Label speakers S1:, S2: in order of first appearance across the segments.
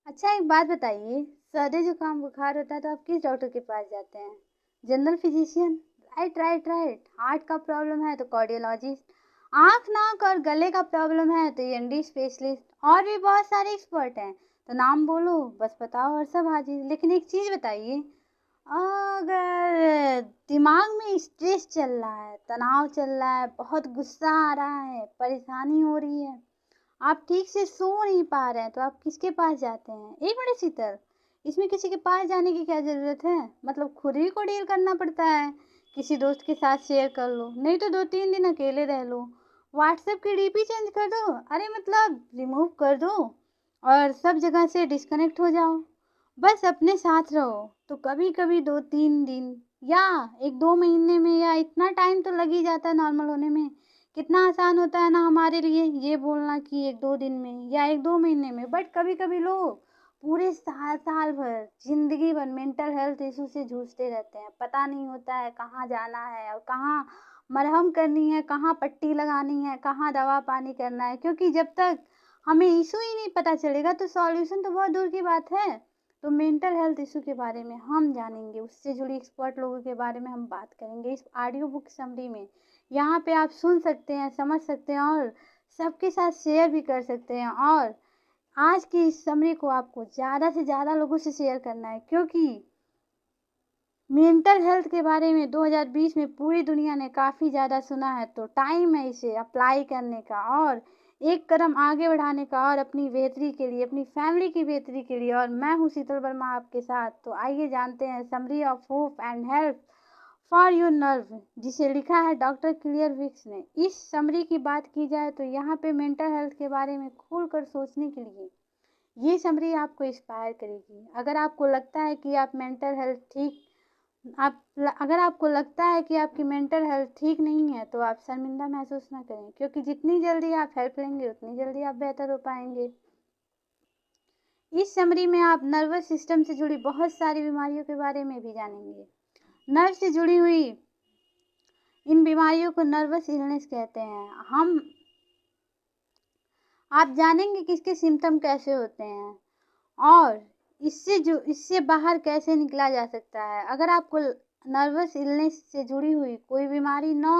S1: अच्छा, एक बात बताइए, सर्दी जुकाम बुखार होता है तो आप किस डॉक्टर के पास जाते हैं? General physician? Right right right. Heart का प्रॉब्लम है तो कार्डियोलॉजिस्ट, आँख नाक और गले का प्रॉब्लम है तो ईएनटी स्पेशलिस्ट, और भी बहुत सारे एक्सपर्ट हैं। तो नाम बोलो, बस बताओ और सब हाजिर। लेकिन एक चीज़ बताइए, अगर दिमाग में स्ट्रेस चल रहा है, तनाव चल रहा है, बहुत गुस्सा आ रहा है, परेशानी हो रही है, आप ठीक से सो नहीं पा रहे हैं, तो आप किसके पास जाते हैं? एक मिनट शीतल, इसमें किसी के पास जाने की क्या ज़रूरत है? मतलब खुद ही को डील करना पड़ता है। किसी दोस्त के साथ शेयर कर लो, नहीं तो 2-3 दिन अकेले रह लो। व्हाट्सएप की डीपी चेंज कर दो, अरे मतलब रिमूव कर दो और सब जगह से डिस्कनेक्ट हो जाओ। बस अपने साथ रहो। तो कभी-कभी 2-3 दिन या 1-2 महीने में या इतना टाइम तो लग ही जाता है नॉर्मल होने में। कितना आसान होता है ना हमारे लिए ये बोलना कि 1-2 दिन में या 1-2 महीने में, बट कभी-कभी लोग पूरे साल भर, ज़िंदगी भर मेंटल हेल्थ इश्यू से जूझते रहते हैं। पता नहीं होता है कहाँ जाना है और कहाँ मरहम करनी है, कहाँ पट्टी लगानी है, कहाँ दवा पानी करना है, क्योंकि जब तक हमें इश्यू ही नहीं पता चलेगा तो सॉल्यूशन तो बहुत दूर की बात है। तो मेंटल हेल्थ इश्यू के बारे में हम जानेंगे, उससे जुड़ी एक्सपर्ट लोगों के बारे में हम बात करेंगे इस ऑडियो बुक समरी में। यहाँ पे आप सुन सकते हैं, समझ सकते हैं और सबके साथ शेयर भी कर सकते हैं। और आज की इस समरी को आपको ज़्यादा से ज़्यादा लोगों से शेयर करना है, क्योंकि मेंटल हेल्थ के बारे में 2020 में पूरी दुनिया ने काफ़ी ज़्यादा सुना है। तो टाइम है इसे अप्लाई करने का और एक कदम आगे बढ़ाने का, और अपनी बेहतरी के लिए, अपनी फैमिली की बेहतरी के लिए। और मैं हूँ शीतल वर्मा आपके साथ। तो आइए जानते हैं summary of hope and help for your nerve, जिसे लिखा है डॉक्टर क्लियर विक्स ने। इस समरी की बात की जाए तो यहाँ पे मेंटल हेल्थ के बारे में खुलकर सोचने के लिए ये समरी आपको इंस्पायर करेगी। अगर आपको लगता है कि आप मेंटल हेल्थ ठीक आप अगर आपको लगता है कि आपकी मेंटल हेल्थ ठीक नहीं है तो आप शर्मिंदा महसूस ना करें, क्योंकि जितनी जल्दी आप हेल्प लेंगे उतनी जल्दी आप बेहतर हो पाएंगे। इस समरी में आप नर्वस सिस्टम से जुड़ी बहुत सारी बीमारियों के बारे में भी जानेंगे। नर्व से जुड़ी हुई इन बीमारियों को नर्वस इलनेस कहते हैं। आप जानेंगे कि इसके सिम्टम कैसे होते हैं और इससे बाहर कैसे निकला जा सकता है। अगर आपको नर्वस इलनेस से जुड़ी हुई कोई बीमारी ना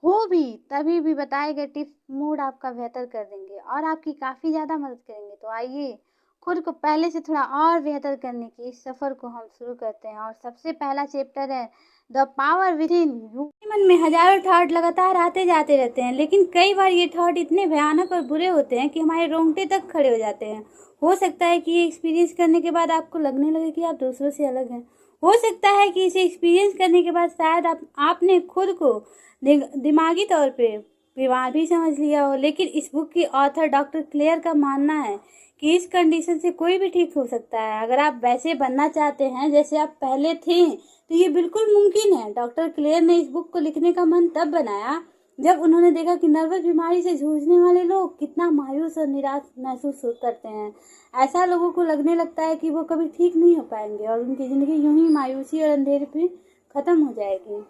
S1: हो भी, तभी भी बताए गए टिप्स मूड आपका बेहतर कर देंगे और आपकी काफ़ी ज़्यादा मदद करेंगे। तो आइए खुद को पहले से थोड़ा और बेहतर करने की इस सफ़र को हम शुरू करते हैं। और सबसे पहला चैप्टर है the power with in you. मन में हजारों थॉट लगातार आते जाते रहते हैं, लेकिन कई बार ये थॉट इतने भयानक और बुरे होते हैं कि हमारे रोंगटे तक खड़े हो जाते हैं। हो सकता है कि ये एक्सपीरियंस करने के बाद आपको लगने लगे कि आप दूसरों से अलग हैं। हो सकता है कि इसे एक्सपीरियंस करने के बाद शायद आपने खुद को दिमागी तौर पे बीमार भी समझ लिया हो। लेकिन इस बुक की ऑथर डॉक्टर क्लेयर का मानना है कि इस कंडीशन से कोई भी ठीक हो सकता है। अगर आप वैसे बनना चाहते हैं जैसे आप पहले थे तो ये बिल्कुल मुमकिन है। डॉक्टर क्लेयर ने इस बुक को लिखने का मन तब बनाया जब उन्होंने देखा कि नर्वस बीमारी से जूझने वाले लोग कितना मायूस और निराश महसूस करते हैं। ऐसा लोगों को लगने लगता है कि वो कभी ठीक नहीं हो पाएंगे और उनकी ज़िंदगी यूं ही मायूसी और अंधेरे पे ख़त्म हो जाएगी।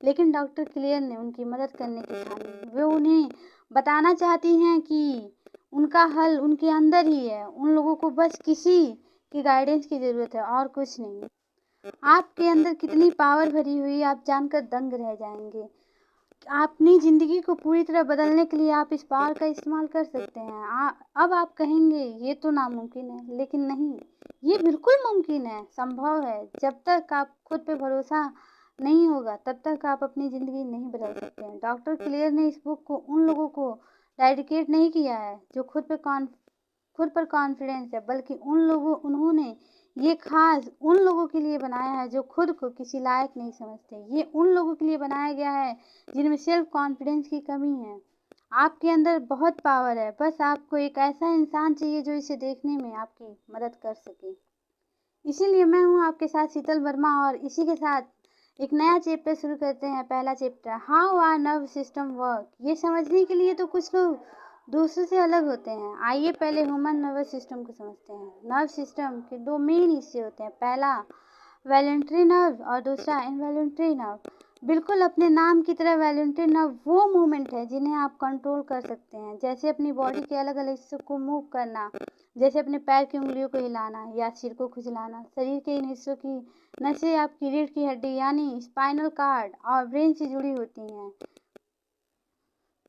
S1: लेकिन डॉक्टर क्लियर ने उनकी मदद करने की ठानी। वे उन्हें बताना चाहती हैं कि उनका हल उनके अंदर ही है। उन लोगों को बस किसी की गाइडेंस की ज़रूरत है और कुछ नहीं। आपके अंदर कितनी पावर भरी हुई आप जानकर दंग रह जाएंगे। अपनी ज़िंदगी को पूरी तरह बदलने के लिए आप इस पावर का इस्तेमाल कर सकते हैं। अब आप कहेंगे ये तो नामुमकिन है, लेकिन नहीं, ये बिल्कुल मुमकिन है, संभव है। जब तक आप खुद पे भरोसा नहीं होगा तब तक आप अपनी ज़िंदगी नहीं बदल सकते हैं। डॉक्टर क्लियर ने इस बुक को उन लोगों को डेडिकेट नहीं किया है जो खुद पर कॉन्फिडेंस है, बल्कि उन्होंने ये खास उन लोगों के लिए बनाया है जो खुद को किसी लायक नहीं समझते। ये उन लोगों के लिए बनाया गया है जिनमें सेल्फ कॉन्फिडेंस की कमी है। आपके अंदर बहुत पावर है, बस आपको एक ऐसा इंसान चाहिए जो इसे देखने में आपकी मदद कर सके। इसीलिए मैं हूँ आपके साथ शीतल वर्मा, और इसी के साथ एक नया चैप्टर शुरू करते हैं। पहला chapter, how are nerve system work. ये समझने के लिए तो कुछ लोग दूसरों से अलग होते हैं। आइए पहले ह्यूमन नर्वस सिस्टम को समझते हैं। नर्व सिस्टम के दो मेन हिस्से होते हैं, पहला वॉलंटरी नर्व और दूसरा इनवॉलंटरी नर्व। बिल्कुल अपने नाम की तरह वॉलंटरी नर्व वो मूवमेंट है जिन्हें आप कंट्रोल कर सकते हैं, जैसे अपनी बॉडी के अलग अलग हिस्सों को मूव करना, जैसे अपने पैर की उंगलियों को हिलाना या सिर को खुजलाना। शरीर के इन हिस्सों की नसें आपकी रीढ़ की हड्डी यानी स्पाइनल कार्ड और ब्रेन से जुड़ी होती हैं।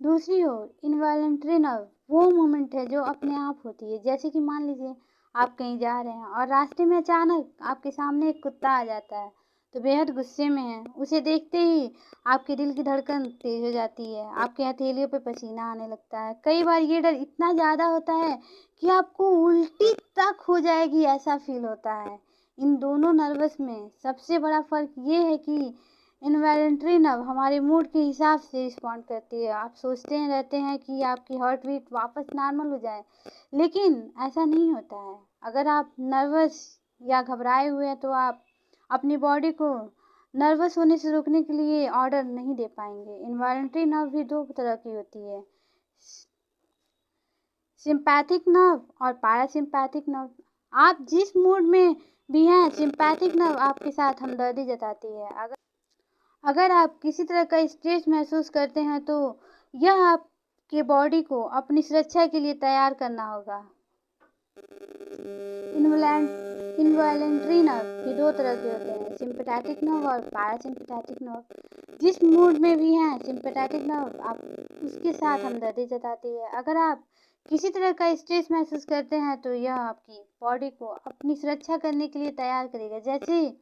S1: दूसरी ओर इनवॉलंटरी नर्व वो मूवमेंट है जो अपने आप होती है, जैसे कि मान लीजिए आप कहीं जा रहे हैं और रास्ते में अचानक आपके सामने एक कुत्ता आ जाता है, तो बेहद गुस्से में है। उसे देखते ही आपके दिल की धड़कन तेज हो जाती है, आपके हथेलियों पे पसीना आने लगता है। कई बार ये डर इतना ज़्यादा होता है कि आपको उल्टी तक हो जाएगी ऐसा फील होता है। इन दोनों नर्वस में सबसे बड़ा फर्क ये है कि इनवॉलंटरी नर्व हमारे मूड के हिसाब से रिस्पॉन्ड करती है। आप सोचते हैं रहते हैं कि आपकी हार्ट बीट वापस नॉर्मल हो जाए, लेकिन ऐसा नहीं होता है। अगर आप नर्वस या घबराए हुए हैं तो आप अपनी बॉडी को नर्वस होने से रोकने के लिए ऑर्डर नहीं दे पाएंगे। इनवॉलंटरी नर्व भी दो तरह की होती है, सिंपैथिक नर्व और पैरासिम्पैथिक नर्व। आप जिस मूड में भी हैं, सिंपैथिक नर्व आपके साथ हमदर्दी जताती है। अगर आप किसी तरह का स्ट्रेस महसूस करते हैं तो यह आपके बॉडी को अपनी सुरक्षा के लिए तैयार करना होगा। इनवॉलंटरी नर्व भी दो तरह के होते हैं, सिंपैथेटिक नर्व और पैरासिम्पैथिक नर्व। जिस मूड में भी हैं, सिंपैथेटिक नर्व आप उसके साथ हमदर्दी जताती है। अगर आप किसी तरह का स्ट्रेस महसूस करते हैं तो यह आपकी बॉडी को अपनी सुरक्षा करने के लिए तैयार करेगा। जैसे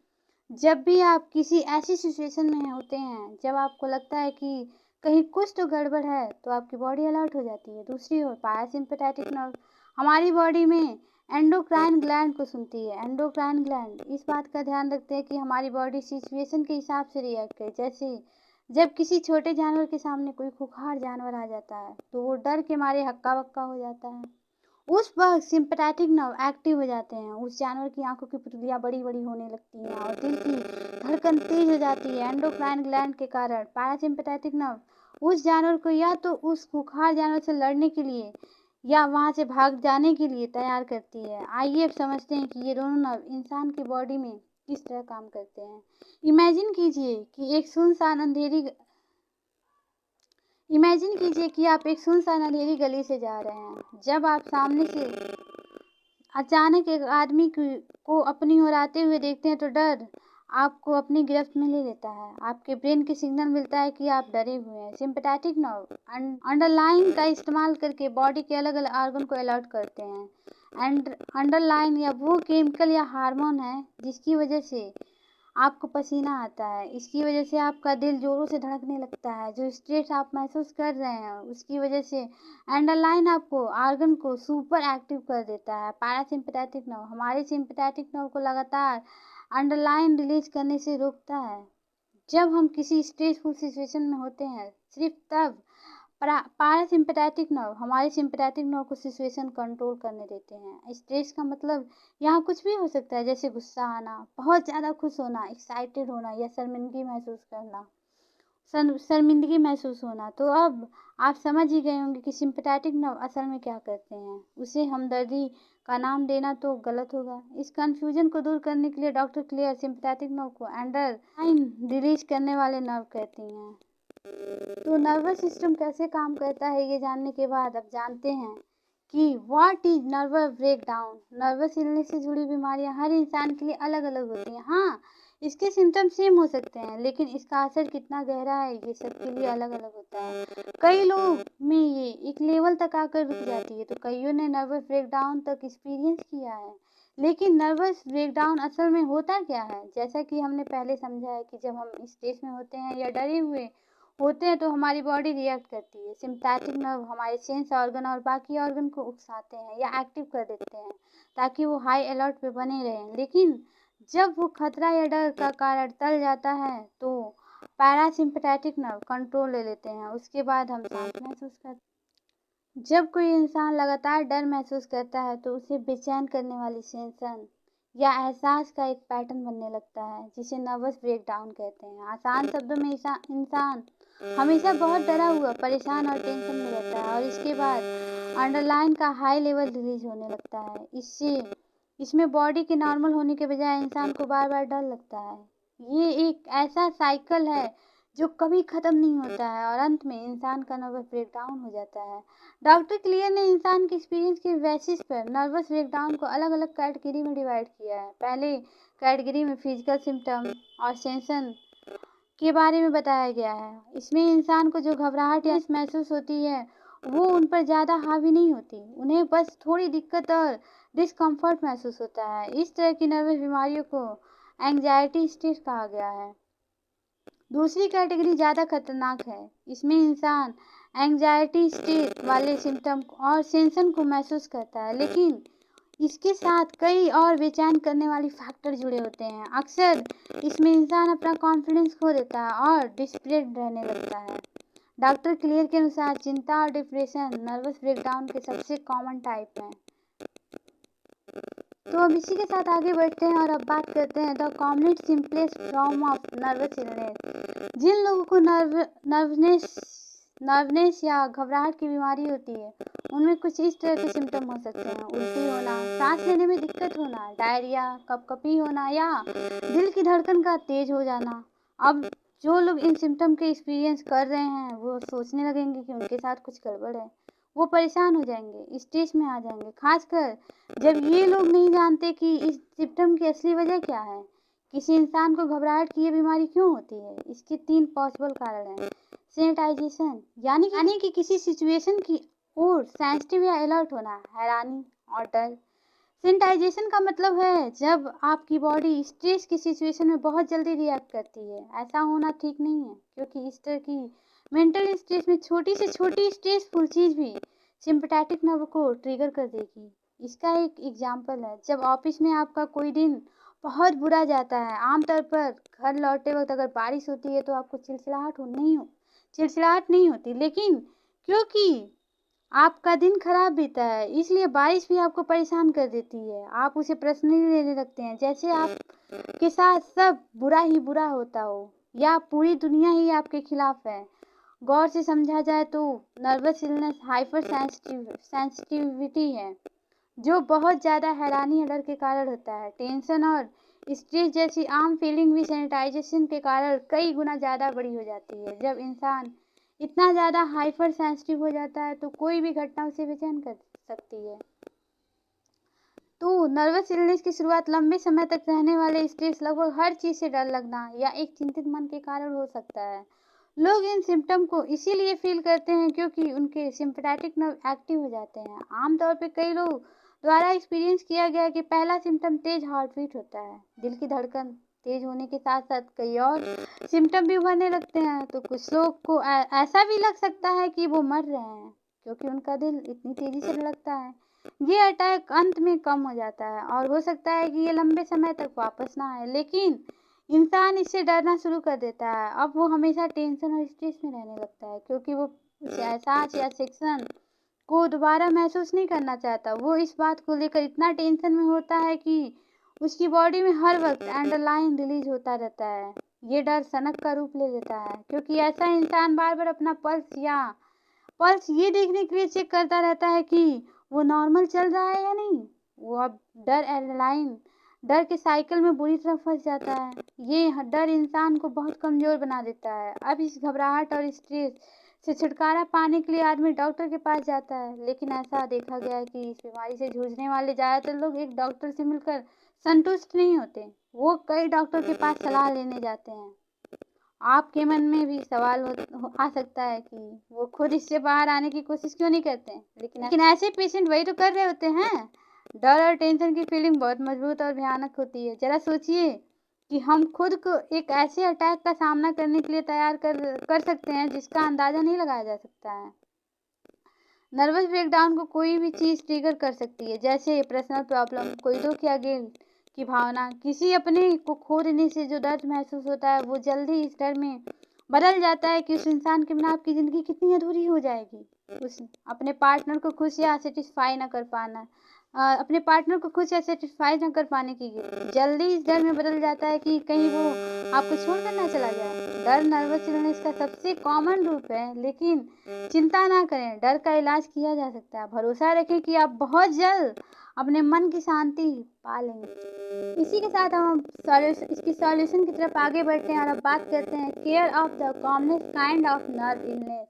S1: जब भी आप किसी ऐसी सिचुएशन में होते हैं जब आपको लगता है कि कहीं कुछ तो गड़बड़ है, तो आपकी बॉडी अलर्ट हो जाती है। दूसरी ओर पैरासिम्पैथिक नर्व हमारी बॉडी में एंडोक्राइन ग्लैंड को सुनती है। एंडोक्राइन ग्लैंड इस बात का ध्यान रखते हैं कि हमारी बॉडी सिचुएशन के हिसाब से रिएक्ट करे। जैसे जब किसी छोटे जानवर के सामने कोई खूंखार जानवर आ जाता है तो वो डर के मारे हक्का बक्का हो जाता है। उस वक्त सिंपैथेटिक नर्व एक्टिव हो जाते हैं, उस जानवर की आंखों की पुतलियां बड़ी बड़ी होने लगती हैं और दिल की धड़कन तेज हो जाती है। एंडोक्राइन ग्लैंड के कारण पैरासिम्पैथिक नर्व उस जानवर को या तो उस खूंखार जानवर से लड़ने के लिए या वहां से भाग जाने के लिए तैयार करती है। आइए अब समझते हैं कि ये दोनों नर्व इंसान की बॉडी में किस तरह काम करते हैं। इमेजिन कीजिए कि एक सुनसान अंधेरी इमेजिन कीजिए कि आप एक सुनसान अंधेरी गली से जा रहे हैं। जब आप सामने से अचानक एक आदमी को अपनी ओर आते हुए देखते हैं तो डर आपको अपनी गिरफ्त में ले लेता है। आपके ब्रेन के सिग्नल मिलता है कि आप डरे हुए हैं। सिंपैथेटिक नर्व अंडरलाइन का इस्तेमाल करके बॉडी के अलग अलग ऑर्गन को अलर्ट करते हैं। एंड अंडरलाइन या वो केमिकल या हार्मोन है जिसकी वजह से आपको पसीना आता है। इसकी वजह से आपका दिल जोरों से धड़कने लगता है। जो स्ट्रेस आप महसूस कर रहे हैं उसकी वजह से एंडरलाइन आपको ऑर्गन को सुपर एक्टिव कर देता है। पैरासिम्पैथिक नर्व हमारे सिंपैथेटिक नर्व को लगातार अंडरलाइन रिलीज करने से रोकता है। जब हम किसी स्ट्रेसफुल सिचुएशन में होते हैं सिर्फ तब पैरासिम्पैथिक नर्व हमारे सिंपैथेटिक नर्व को सिचुएशन कंट्रोल करने देते हैं। स्ट्रेस का मतलब यहाँ कुछ भी हो सकता है, जैसे गुस्सा आना, बहुत ज़्यादा खुश होना, एक्साइटेड होना या शर्मिंदगी महसूस होना। तो अब आप समझ ही गए होंगे कि सिंपैथेटिक नर्व असल में क्या करते हैं। उसे हमदर्दी का नाम देना तो गलत होगा। इस कंफ्यूजन को दूर करने के लिए डॉक्टर क्लेयर सिंपैथेटिक नर्व को एंडरलाइन रिलीज करने वाले नर्व कहती हैं। तो नर्वस सिस्टम कैसे काम करता है ये जानने के बाद अब जानते हैं कि what is nervous breakdown. Nervous illness से जुड़ी बीमारियां हर इंसान के लिए अलग अलग होती हैं। हाँ, इसके सिम्टम सेम हो सकते हैं, लेकिन इसका असर कितना गहरा है ये सबके लिए अलग अलग होता है। कई लोग में ये एक लेवल तक आकर रुक जाती है, तो कईयों ने नर्वस ब्रेकडाउन तक एक्सपीरियंस किया है। लेकिन नर्वस ब्रेकडाउन असल में होता क्या है? जैसा कि हमने पहले समझा है कि जब हम स्ट्रेस में होते हैं या डरे हुए होते हैं तो हमारी बॉडी रिएक्ट करती है। सिंपैथेटिक नर्व हमारे सेंस ऑर्गन और बाकी ऑर्गन को उकसाते हैं या एक्टिव कर देते हैं ताकि वो हाई अलर्ट पे बने रहें। लेकिन जब वो खतरा या डर का कारण टल जाता है तो पैरासिम्पैथिक नर्व कंट्रोल ले लेते हैं। उसके बाद हम शांत महसूस करते हैं। जब कोई इंसान लगातार डर महसूस करता है तो उसे बेचैन करने वाली सेंसन या एहसास का एक पैटर्न बनने लगता है जिसे नर्वस ब्रेकडाउन कहते हैं। आसान शब्दों में इंसान हमेशा बहुत डरा हुआ, परेशान और टेंशन में रहता है और इसके बाद अंडरलाइन का हाई लेवल रिलीज होने लगता है। इसमें बॉडी के नॉर्मल होने के बजाय इंसान को बार बार डर लगता है। ये एक ऐसा साइकिल है जो कभी ख़त्म नहीं होता है और अंत में इंसान का नर्वस ब्रेकडाउन हो जाता है। डॉक्टर क्लियर ने इंसान के एक्सपीरियंस के बेसिस पर नर्वस ब्रेकडाउन को अलग अलग कैटेगरी में डिवाइड किया है। पहले कैटेगरी में फिजिकल सिम्टम और सेंसन के बारे में बताया गया है। इसमें इंसान को जो घबराहट या महसूस होती है वो उन पर ज़्यादा हावी नहीं होती, उन्हें बस थोड़ी दिक्कत और डिस्कम्फर्ट महसूस होता है। इस तरह की नर्वस बीमारियों को एंग्जाइटी स्ट्रेस कहा गया है। दूसरी कैटेगरी ज़्यादा खतरनाक है। इसमें इंसान एंग्जाइटी स्टेट वाले सिम्टम और सेंसन को महसूस करता है, लेकिन इसके साथ कई और बेचैन करने वाली फैक्टर जुड़े होते हैं। अक्सर इसमें इंसान अपना कॉन्फिडेंस खो देता है और डिस्प्रेस्ड रहने लगता है। डॉक्टर क्लियर के अनुसार चिंता और डिप्रेशन नर्वस ब्रेकडाउन के सबसे कॉमन टाइप हैं। तो अब इसी के साथ आगे बढ़ते हैं और अब बात करते हैं the common simplest form of nervous illness. जिन लोगों को नर्वनेस या घबराहट की बीमारी होती है उनमें कुछ इस तरह के सिम्टम हो सकते हैं: उल्टी होना, सांस लेने में दिक्कत होना, डायरिया, कपकपी होना या दिल की धड़कन का तेज हो जाना। अब जो लोग इन सिम्टम के एक्सपीरियंस कर रहे हैं वो सोचने लगेंगे कि उनके साथ कुछ गड़बड़ है। वो परेशान हो जाएंगे, स्ट्रेस में आ जाएंगे, खासकर जब ये लोग नहीं जानते कि इस सिम्टम की असली वजह क्या है। किसी इंसान को घबराहट की ये बीमारी क्यों होती है? इसके 3 पॉसिबल कारण हैं। सेंसिटाइजेशन यानी कि किसी सिचुएशन की ओर सेंसिटिव या अलर्ट होना, हैरानी और डर। सेंसिटाइजेशन का मतलब है जब आपकी बॉडी स्ट्रेस की सिचुएशन में बहुत जल्दी रिएक्ट करती है। ऐसा होना ठीक नहीं है, क्योंकि इस तरह की मेंटल स्ट्रेस में छोटी से छोटी स्ट्रेसफुल चीज़ भी सिंपैथेटिक नर्व को ट्रिगर कर देगी। इसका एक एग्जाम्पल है, जब ऑफिस में आपका कोई दिन बहुत बुरा जाता है। आमतौर पर घर लौटते वक्त अगर बारिश होती है तो आपको चिड़चिड़ाहट नहीं होती, लेकिन क्योंकि आपका दिन खराब बीता है इसलिए बारिश भी आपको परेशान कर देती है। आप उसे पर्सनली लेने लगते हैं, जैसे आपके साथ सब बुरा ही बुरा होता हो या पूरी दुनिया ही आपके खिलाफ है। गौर से समझा जाए तो नर्वस इलनेस हाइपर सेंसिटिविटी है, जो बहुत ज़्यादा हैरानी या डर के कारण होता है। टेंशन और स्ट्रेस जैसी आम फीलिंग भी सैनिटाइजेशन के कारण कई गुना ज़्यादा बड़ी हो जाती है। जब इंसान इतना ज़्यादा हाइपर सेंसिटिव हो जाता है तो कोई भी घटना उसे बेचैन कर सकती है। तो नर्वस इलनेस की शुरुआत लंबे समय तक रहने वाले स्ट्रेस, लगभग हर चीज़ से डर लगना या एक चिंतित मन के कारण हो सकता है। लोग इन सिम्टम को इसीलिए फील करते हैं क्योंकि उनके सिंपैथेटिक नर्व एक्टिव हो जाते हैं। आमतौर पर कई लोग द्वारा एक्सपीरियंस किया गया कि पहला सिम्टम तेज हार्ट बीट होता है। दिल की धड़कन तेज होने के साथ साथ कई और सिम्टम भी उभरने लगते हैं। तो कुछ लोग को ऐसा भी लग सकता है कि वो मर रहे हैं, क्योंकि उनका दिल इतनी तेजी से धड़कता है। ये अटैक अंत में कम हो जाता है और हो सकता है कि ये लंबे समय तक वापस ना आए, लेकिन इंसान इससे डरना शुरू कर देता है। अब वो हमेशा टेंशन और स्ट्रेस में रहने लगता है, क्योंकि वो उस एहसास या सेक्शन को दोबारा महसूस नहीं करना चाहता। वो इस बात को लेकर इतना टेंशन में होता है कि उसकी बॉडी में हर वक्त एड्रेनलिन रिलीज होता रहता है। ये डर सनक का रूप ले लेता है, क्योंकि ऐसा इंसान बार बार अपना पल्स ये देखने के लिए चेक करता रहता है कि वो नॉर्मल चल रहा है या नहीं। वो अब डर के साइकिल में बुरी तरह फंस जाता है। ये डर इंसान को बहुत कमज़ोर बना देता है। अब इस घबराहट और स्ट्रेस से छुटकारा पाने के लिए आदमी डॉक्टर के पास जाता है, लेकिन ऐसा देखा गया है कि इस बीमारी से जूझने वाले ज़्यादातर लोग एक डॉक्टर से मिलकर संतुष्ट नहीं होते। वो कई डॉक्टर के पास सलाह लेने जाते हैं। आपके मन में भी सवाल आ सकता है कि वो खुद इससे बाहर आने की कोशिश क्यों नहीं करते हैं, लेकिन ऐसे पेशेंट वही तो कर रहे होते हैं। डर और टेंशन की फीलिंग बहुत मजबूत और भयानक होती है। जरा सोचिए कि हम खुद को एक ऐसे अटैक का सामना करने के लिए तैयार कर सकते हैं जिसका अंदाज़ा नहीं लगाया जा सकता है। नर्वस ब्रेकडाउन को कोई भी चीज़ ट्रिगर कर सकती है, जैसे पर्सनल प्रॉब्लम, कोई दुख या गिल्ट की भावना। किसी अपने को खो देने से जो दर्द महसूस होता है वो जल्दी इस डर में बदल जाता है कि उस इंसान के बिना आपकी ज़िंदगी कितनी अधूरी हो जाएगी। उस अपने पार्टनर को खुश या सेटिस्फाई न कर पाना अपने पार्टनर को खुश या सेटिस्फाई न कर पाने की जल्दी इस डर में बदल जाता है कि कहीं वो आपको छोड़कर ना चला जाए। डर नर्वस इलनेस का सबसे कॉमन रूप है, लेकिन चिंता ना करें, डर का इलाज किया जा सकता है। भरोसा रखें कि आप बहुत जल्द अपने मन की शांति पा लेंगे। इसी के साथ हम इसकी सॉल्यूशन की तरफ आगे बढ़ते हैं और अब बात करते हैं care of the commonest kind of nerve illness.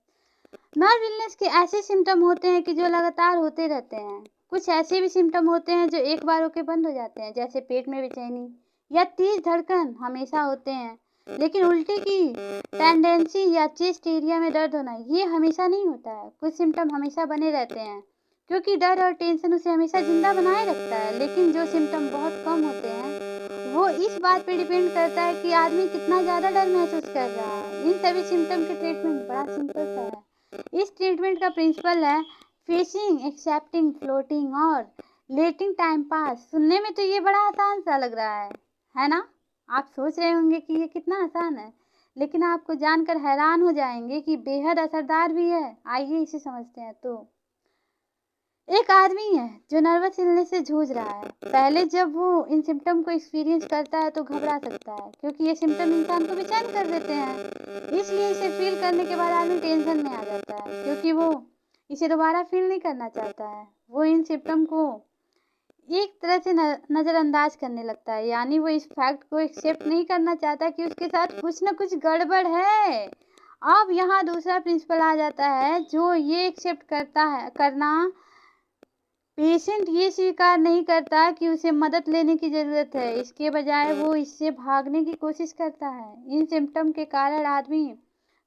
S1: Nerve illness के ऐसे सिम्टम होते हैं कि जो लगातार होते रहते हैं। कुछ ऐसे भी सिम्टम होते हैं जो एक बार होके बंद हो जाते हैं, जैसे पेट में बेचैनी या तेज धड़कन हमेशा होते हैं, लेकिन उल्टी की टेंडेंसी या चेस्ट एरिया में दर्द होना ये हमेशा नहीं होता है। कुछ सिम्टम हमेशा बने रहते हैं क्योंकि डर और टेंशन उसे हमेशा जिंदा बनाए रखता है, लेकिन जो सिम्टम बहुत कम होते हैं वो इस बात पे डिपेंड करता है कि आदमी कितना ज़्यादा डर महसूस कर रहा है। इन सभी सिम्टम के ट्रीटमेंट बड़ा सिंपल सा है। इस ट्रीटमेंट का प्रिंसिपल है फेसिंग, एक्सेप्टिंग, फ्लोटिंग और लेटिंग टाइम पास। सुनने में तो ये बड़ा आसान सा लग रहा है ना? आप सोच रहे होंगे कि ये कितना आसान है, लेकिन आपको जानकर हैरान हो जाएंगे कि बेहद असरदार भी है। आइए इसे समझते हैं। तो एक आदमी है जो नर्वस इलनेस से जूझ रहा है। पहले जब वो इन सिम्टम को एक्सपीरियंस करता है तो घबरा सकता है, क्योंकि ये सिम्टम इंसान को बेचैन कर देते हैं। इसलिए इसे फील करने के बाद आदमी टेंशन में आ जाता है, क्योंकि वो इसे दोबारा फील नहीं करना चाहता है। वो इन सिम्टम को एक तरह से नज़रअंदाज करने लगता है, यानी वो इस फैक्ट को एक्सेप्ट नहीं करना चाहता कि उसके साथ कुछ ना कुछ गड़बड़ है। अब यहाँ दूसरा प्रिंसिपल आ जाता है, जो ये एक्सेप्ट करना पेशेंट ये स्वीकार नहीं करता कि उसे मदद लेने की ज़रूरत है। इसके बजाय वो इससे भागने की कोशिश करता है। इन सिम्टम के कारण आदमी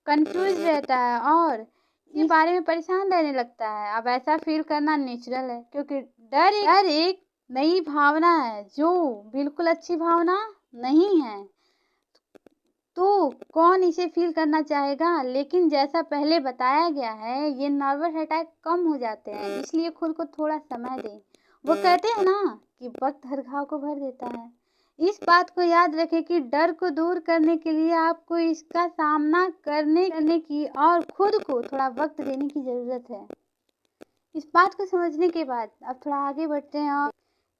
S1: कंफ्यूज रहता है और इस बारे में परेशान रहने लगता है। अब ऐसा फील करना नेचुरल है, क्योंकि डर एक नई भावना है जो बिल्कुल अच्छी भावना नहीं है। तो कौन इसे फील करना चाहेगा? लेकिन जैसा पहले बताया गया है, ये नर्वस अटैक कम हो जाते हैं, इसलिए खुद को थोड़ा समय दें। वो कहते हैं ना कि वक्त हर घाव को भर देता है। इस बात को याद रखें कि डर को दूर करने के लिए आपको इसका सामना करने की और खुद को थोड़ा वक्त देने की ज़रूरत है। इस बात को समझने के बाद अब थोड़ा आगे बढ़ते हैं और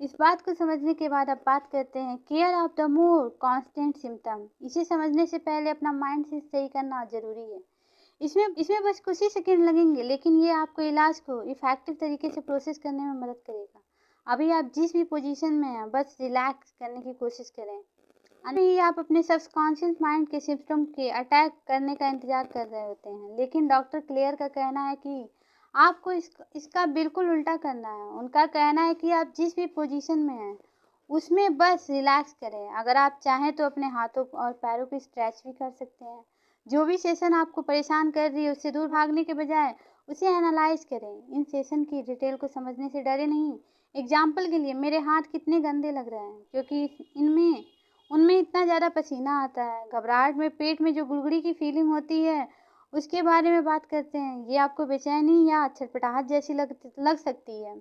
S1: इस बात को समझने के बाद अब बात करते हैं care of the more constant symptom. इसे समझने से पहले अपना माइंड से सही करना जरूरी है। इसमें बस कुछ ही सेकंड लगेंगे, लेकिन ये आपको इलाज को इफेक्टिव तरीके से प्रोसेस करने में मदद करेगा। अभी आप जिस भी पोजीशन में हैं, बस रिलैक्स करने की कोशिश करें। अभी आप अपने सबकॉन्शियस माइंड के सिम्टम के अटैक करने का इंतजार कर रहे होते हैं, लेकिन डॉक्टर क्लेयर का कहना है कि आपको इसका बिल्कुल उल्टा करना है। उनका कहना है कि आप जिस भी पोजीशन में हैं उसमें बस रिलैक्स करें। अगर आप चाहें तो अपने हाथों और पैरों को स्ट्रेच भी कर सकते हैं। जो भी सेशन आपको परेशान कर रही है उससे दूर भागने के बजाय उसे एनालाइज करें। इन सेशन की डिटेल को समझने से डरे नहीं। एग्जाम्पल के लिए, मेरे हाथ कितने गंदे लग रहे हैं क्योंकि उनमें इतना ज़्यादा पसीना आता है। घबराहट में पेट में जो गुड़गुड़ी की फीलिंग होती है उसके बारे में बात करते हैं। ये आपको बेचैनी या छटपटाहट जैसी लग सकती है,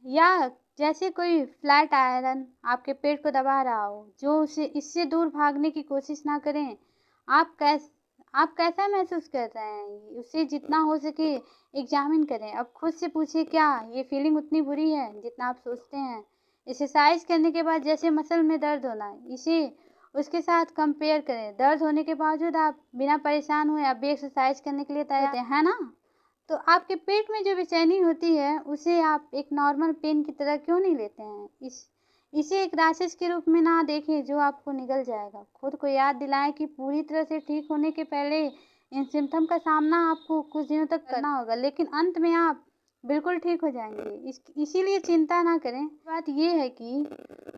S1: या जैसे कोई फ्लैट आयरन आपके पेट को दबा रहा हो। जो इससे दूर भागने की कोशिश ना करें। आप कैसा महसूस कर रहे हैं उसे जितना हो सके एग्जामिन करें। अब खुद से पूछिए, क्या ये फीलिंग उतनी बुरी है जितना आप सोचते हैं? एक्सरसाइज करने के बाद जैसे मसल में दर्द होना, इसे उसके साथ कंपेयर करें। दर्द होने के बावजूद आप बिना परेशान हुए अब भी एक्सरसाइज करने के लिए तैयार हैं ना? तो आपके पेट में जो बेचैनी होती है उसे आप एक नॉर्मल पेन की तरह क्यों नहीं लेते हैं? इसे एक राक्षस के रूप में ना देखें जो आपको निगल जाएगा। खुद को याद दिलाएं कि पूरी तरह से ठीक होने के पहले इन सिम्टम का सामना आपको कुछ दिनों तक करना होगा, लेकिन अंत में आप बिल्कुल ठीक हो जाएंगे। इसीलिए चिंता ना करें। बात यह है कि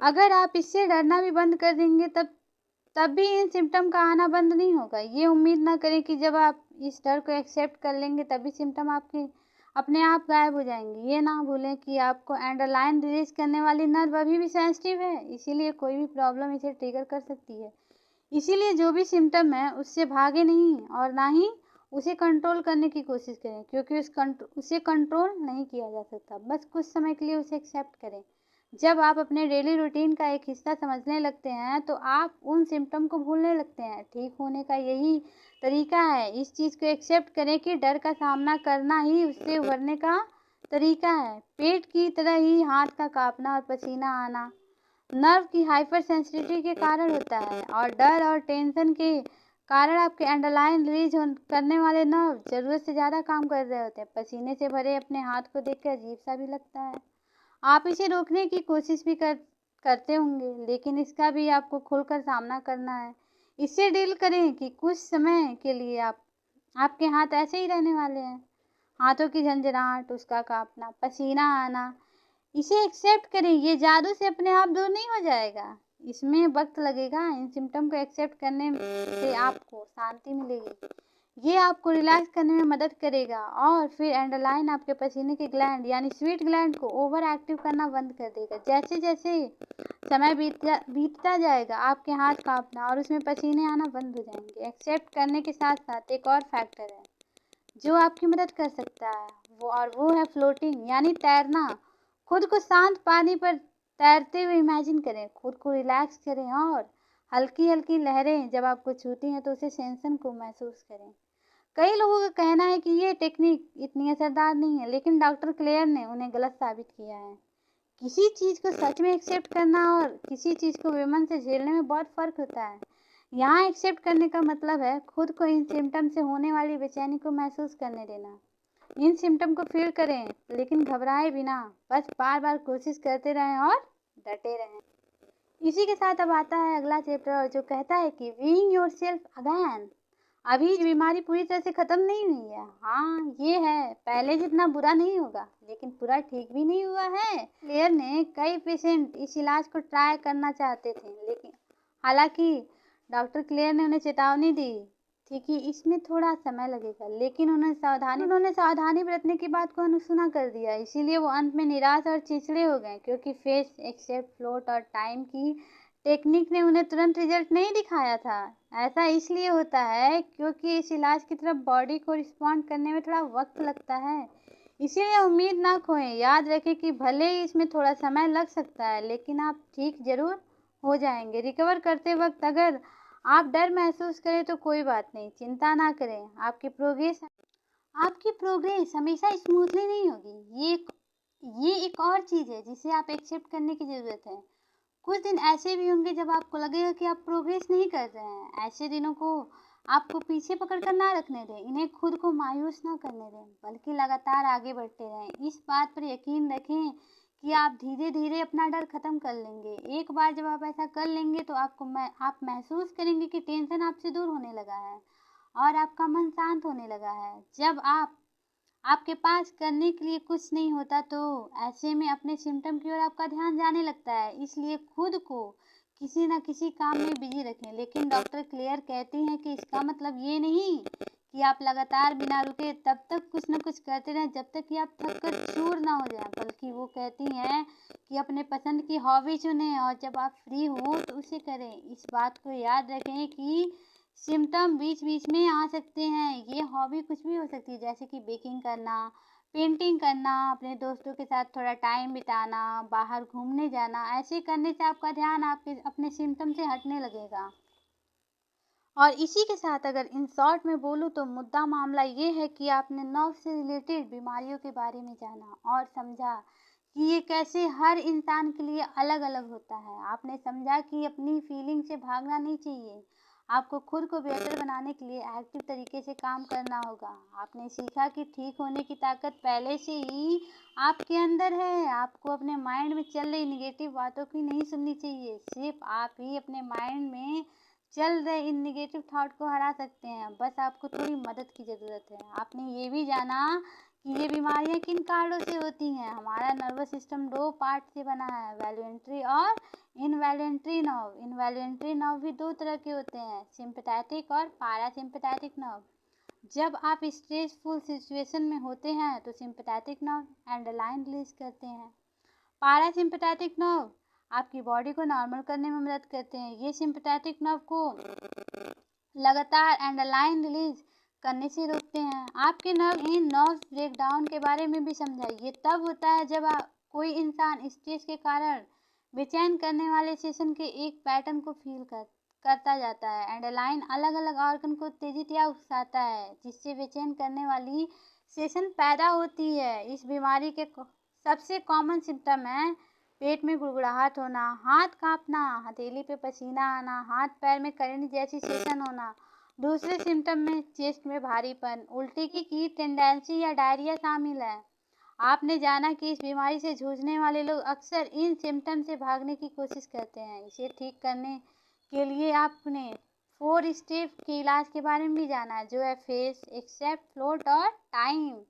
S1: अगर आप इससे डरना भी बंद कर देंगे तब भी इन सिम्टम का आना बंद नहीं होगा। ये उम्मीद ना करें कि जब आप इस डर को एक्सेप्ट कर लेंगे तभी सिम्टम आपके अपने आप गायब हो जाएंगे। ये ना भूलें कि आपको एड्रेनालाइन रिलीज करने वाली नर्व अभी भी सेंसिटिव है, इसीलिए कोई भी प्रॉब्लम इसे ट्रिगर कर सकती है। इसीलिए जो भी सिम्टम है उससे भागे नहीं और ना ही उसे कंट्रोल करने की कोशिश करें, क्योंकि उसे कंट्रोल नहीं किया जा सकता। बस कुछ समय के लिए उसे एक्सेप्ट करें। जब आप अपने डेली रूटीन का एक हिस्सा समझने लगते हैं तो आप उन सिम्टम को भूलने लगते हैं। ठीक होने का यही तरीका है। इस चीज़ को एक्सेप्ट करें कि डर का सामना करना ही उससे उभरने का तरीका है। पेट की तरह ही हाथ का कांपना और पसीना आना नर्व की हाइपर सेंसिटिविटी के कारण होता है, और डर और टेंशन के कारण आपके एड्रेनालाइन रिलीज करने वाले नर्व जरूरत से ज़्यादा काम कर रहे होते हैं। पसीने से भरे अपने हाथ को देखकर अजीब सा भी लगता है। आप इसे रोकने की कोशिश भी करते होंगे, लेकिन इसका भी आपको खुलकर सामना करना है। इससे डील करें कि कुछ समय के लिए आपके हाथ ऐसे ही रहने वाले हैं। हाथों की झंझनाहट, उसका कांपना, पसीना आना, इसे एक्सेप्ट करें। ये जादू से अपने आप दूर नहीं हो जाएगा, इसमें वक्त लगेगा। इन सिम्टम को एक्सेप्ट करने से आपको शांति मिलेगी, ये आपको रिलैक्स करने में मदद करेगा। और फिर एंडरलाइन आपके पसीने के ग्लैंड यानी स्वीट ग्लैंड को ओवर एक्टिव करना बंद कर देगा। जैसे जैसे समय बीतता जाएगा, आपके हाथ कांपना और उसमें पसीने आना बंद हो जाएंगे। एक्सेप्ट करने के साथ साथ एक और फैक्टर है जो आपकी मदद कर सकता है, वो है फ्लोटिंग यानी तैरना। खुद को शांत पानी पर तैरते हुए इमेजिन करें, खुद को रिलैक्स करें और हल्की हल्की लहरें जब आपको छूती हैं तो उसे सेंसन को महसूस करें। कई लोगों का कहना है कि ये टेक्निक इतनी असरदार नहीं है, लेकिन डॉक्टर क्लेयर ने उन्हें गलत साबित किया है। किसी चीज़ को सच में एक्सेप्ट करना और किसी चीज़ को विमन से झेलने में बहुत फ़र्क होता है। यहाँ एक्सेप्ट करने का मतलब है खुद को इन सिम्टम से होने वाली बेचैनी को महसूस करने देना। इन सिम्टम को फील करें, लेकिन घबराए बिना, बस बार बार कोशिश करते रहें और डटे रहें। इसी के साथ अब आता है अगला चैप्टर जो कहता है कि बीइंग योरसेल्फ अगेन। अभी बीमारी पूरी तरह से खत्म नहीं हुई है। हाँ ये है, पहले जितना बुरा नहीं होगा, लेकिन पूरा ठीक भी नहीं हुआ है। क्लेयर ने कई पेशेंट इस इलाज को ट्राई करना चाहते थे, लेकिन हालांकि डॉक्टर क्लेयर ने उन्हें चेतावनी दी थी कि इसमें थोड़ा समय लगेगा, लेकिन उन्होंने सावधानी बरतने की बात को अनसुना कर दिया। इसीलिए वो अंत में निराश और चिड़चिड़े हो गए, क्योंकि फेस एक्सेप्ट फ्लोट और टाइम की टेक्निक ने उन्हें तुरंत रिजल्ट नहीं दिखाया था। ऐसा इसलिए होता है क्योंकि इस इलाज की तरफ बॉडी को रिस्पॉन्ड करने में थोड़ा वक्त लगता है। इसीलिए उम्मीद ना खोएं। याद रखें कि भले ही इसमें थोड़ा समय लग सकता है, लेकिन आप ठीक जरूर हो जाएंगे। रिकवर करते वक्त अगर आप डर महसूस करें तो कोई बात नहीं, चिंता ना करें। आपकी प्रोग्रेस हमेशा स्मूथली नहीं होगी। ये एक और चीज़ है जिसे आप एक्सेप्ट करने की ज़रूरत है। कुछ दिन ऐसे भी होंगे जब आपको लगेगा कि आप प्रोग्रेस नहीं कर रहे हैं। ऐसे दिनों को आपको पीछे पकड़कर ना रखने दें, इन्हें खुद को मायूस ना करने दें, बल्कि लगातार आगे बढ़ते रहें। इस बात पर यकीन रखें कि आप धीरे धीरे अपना डर खत्म कर लेंगे। एक बार जब आप ऐसा कर लेंगे तो आप महसूस करेंगे कि टेंशन आपसे दूर होने लगा है और आपका मन शांत होने लगा है। जब आपके पास करने के लिए कुछ नहीं होता तो ऐसे में अपने सिम्टम की ओर आपका ध्यान जाने लगता है। इसलिए खुद को किसी न किसी काम में बिजी रखें। लेकिन डॉक्टर क्लेयर कहती हैं कि इसका मतलब ये नहीं कि आप लगातार बिना रुके तब तक कुछ न कुछ करते रहें जब तक कि आप थक कर चूर ना हो जाएं, बल्कि वो कहती हैं कि अपने पसंद की हॉबी चुनें और जब आप फ्री हो तो उसे करें। इस बात को याद रखें कि सिम्टम बीच बीच में आ सकते हैं। ये हॉबी कुछ भी हो सकती है, जैसे कि बेकिंग करना, पेंटिंग करना, अपने दोस्तों के साथ थोड़ा टाइम बिताना, बाहर घूमने जाना। ऐसे करने से आपका ध्यान आपके अपने सिम्टम से हटने लगेगा। और इसी के साथ अगर इन शॉर्ट में बोलूँ तो मुद्दा मामला ये है कि आपने नर्व से रिलेटेड बीमारियों के बारे में जाना और समझा कि ये कैसे हर इंसान के लिए अलग अलग होता है। आपने समझा कि अपनी फीलिंग से भागना नहीं चाहिए, आपको खुद को बेहतर बनाने के लिए एक्टिव तरीके से काम करना होगा। आपने सीखा कि ठीक होने की ताकत पहले से ही आपके अंदर है। आपको अपने माइंड में चल रही निगेटिव बातों की नहीं सुननी चाहिए। सिर्फ आप ही अपने माइंड में चल रहे इन निगेटिव थॉट को हरा सकते हैं। बस आपको थोड़ी मदद की ज़रूरत है। आपने ये भी जाना कि ये बीमारियां किन कारणों से होती हैं। हमारा नर्वस सिस्टम दो पार्ट से बना है, वॉलंटरी और इनवॉलंटरी नर्व। इनवॉलंटरी नर्व भी दो तरह के होते हैं, सिंपैथेटिक और पैरासिम्पैथेटिक नर्व। जब आप स्ट्रेसफुल सिचुएशन में होते हैं तो सिंपैथेटिक नर्व एड्रेनालाइन रिलीज करते हैं। पैरासिम्पैथेटिक नर्व आपकी बॉडी को नॉर्मल करने में मदद करते हैं। ये सिंपैथेटिक नर्व को लगातार एड्रेनालाइन रिलीज करने से रोकते हैं। आपके इन नर्व ब्रेकडाउन के बारे में भी समझा। ये तब होता है जब कोई इंसान स्ट्रेस के कारण बेचैन करने वाले सेशन के एक पैटर्न को फील करता जाता है। एड्रेनालाइन अलग अलग ऑर्गन को उत्तेजित या उकसाता है, जिससे बेचैन करने वाली सेशन पैदा होती है। इस बीमारी के सबसे कॉमन सिम्टम है पेट में गुड़गुड़ाहट होना, हाथ कांपना, हथेली पे पसीना आना, हाथ पैर में करंट जैसी सेशन होना। दूसरे सिम्टम में चेस्ट में भारीपन, उल्टी की टेंडेंसी या डायरिया शामिल है। आपने जाना कि इस बीमारी से जूझने वाले लोग अक्सर इन सिम्टम से भागने की कोशिश करते हैं। इसे ठीक करने के लिए आपने 4 स्टेप के इलाज के बारे में भी जाना है, जो है फेस, एक्सेप्ट, फ्लोट और टाइम।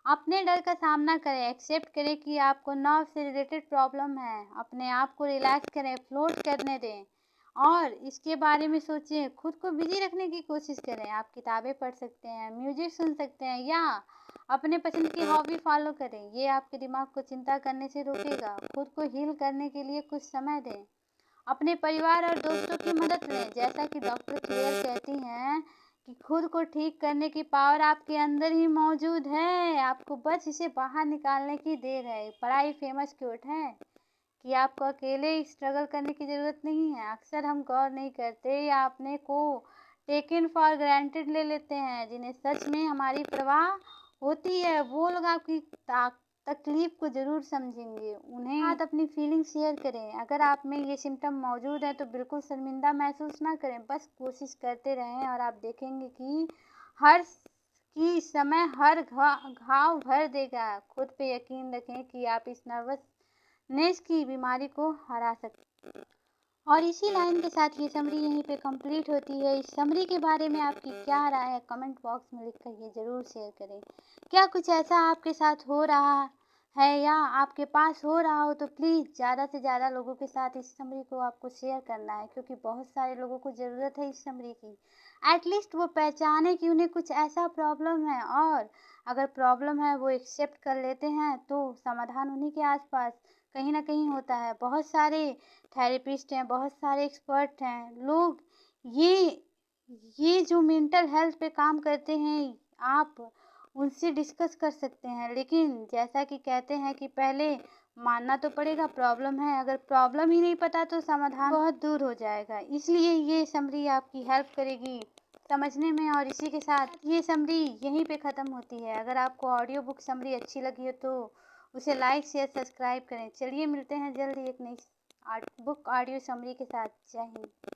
S1: अपने डर का सामना करें, एक्सेप्ट करें कि आपको नर्व से रिलेटेड प्रॉब्लम है, अपने आप को रिलैक्स करें, फ्लोट करने दें और इसके बारे में सोचें। खुद को बिजी रखने की कोशिश करें। आप किताबें पढ़ सकते हैं, म्यूजिक सुन सकते हैं या अपने पसंद की हॉबी फॉलो करें। ये आपके दिमाग को चिंता करने से रोकेगा। खुद को हील करने के लिए कुछ समय दें। अपने परिवार और दोस्तों की मदद लें। जैसा कि डॉक्टर क्लेयर कहती हैं कि खुद को ठीक करने की पावर आपके अंदर ही मौजूद है, आपको बस इसे बाहर निकालने की देर है। बड़ा ही फेमस कोट है कि आपको अकेले स्ट्रगल करने की ज़रूरत नहीं है। अक्सर हम गौर नहीं करते या अपने को टेकन फॉर ग्रांटेड ले लेते हैं। जिन्हें सच में हमारी परवाह होती है वो लोग आपकी तकलीफ को ज़रूर समझेंगे। उन्हें आप अपनी फीलिंग शेयर करें। अगर आप में ये सिम्टम मौजूद है तो बिल्कुल शर्मिंदा महसूस ना करें, बस कोशिश करते रहें और आप देखेंगे कि हर की समय हर घाव भर देगा। खुद पे यकीन रखें कि आप इस नर्वसनेस की बीमारी को हरा सकते हैं। और इसी लाइन के साथ ये समरी यहीं पे कंप्लीट होती है। इस समरी के बारे में आपकी क्या राय है, कमेंट बॉक्स में लिखकर ये ज़रूर शेयर करें। क्या कुछ ऐसा आपके साथ हो रहा है या आपके पास हो रहा हो तो प्लीज़ ज़्यादा से ज़्यादा लोगों के साथ इस समरी को आपको शेयर करना है, क्योंकि बहुत सारे लोगों को ज़रूरत है इस समरी की। एटलीस्ट वो पहचाने कि उन्हें कुछ ऐसा प्रॉब्लम है और अगर प्रॉब्लम है वो एक्सेप्ट कर लेते हैं तो समाधान उन्हीं के आसपास कहीं ना कहीं होता है। बहुत सारे थेरेपिस्ट हैं, बहुत सारे एक्सपर्ट हैं, लोग ये जो मेंटल हेल्थ पे काम करते हैं, आप उनसे डिस्कस कर सकते हैं। लेकिन जैसा कि कहते हैं कि पहले मानना तो पड़ेगा प्रॉब्लम है, अगर प्रॉब्लम ही नहीं पता तो समाधान बहुत दूर हो जाएगा। इसलिए ये समरी आपकी हेल्प करेगी समझने में। और इसी के साथ ये समरी यहीं पे ख़त्म होती है। अगर आपको ऑडियो बुक समरी अच्छी लगी हो तो उसे लाइक शेयर सब्सक्राइब करें। चलिए मिलते हैं जल्दी एक नई बुक ऑडियो समरी के साथ। जय हिंद।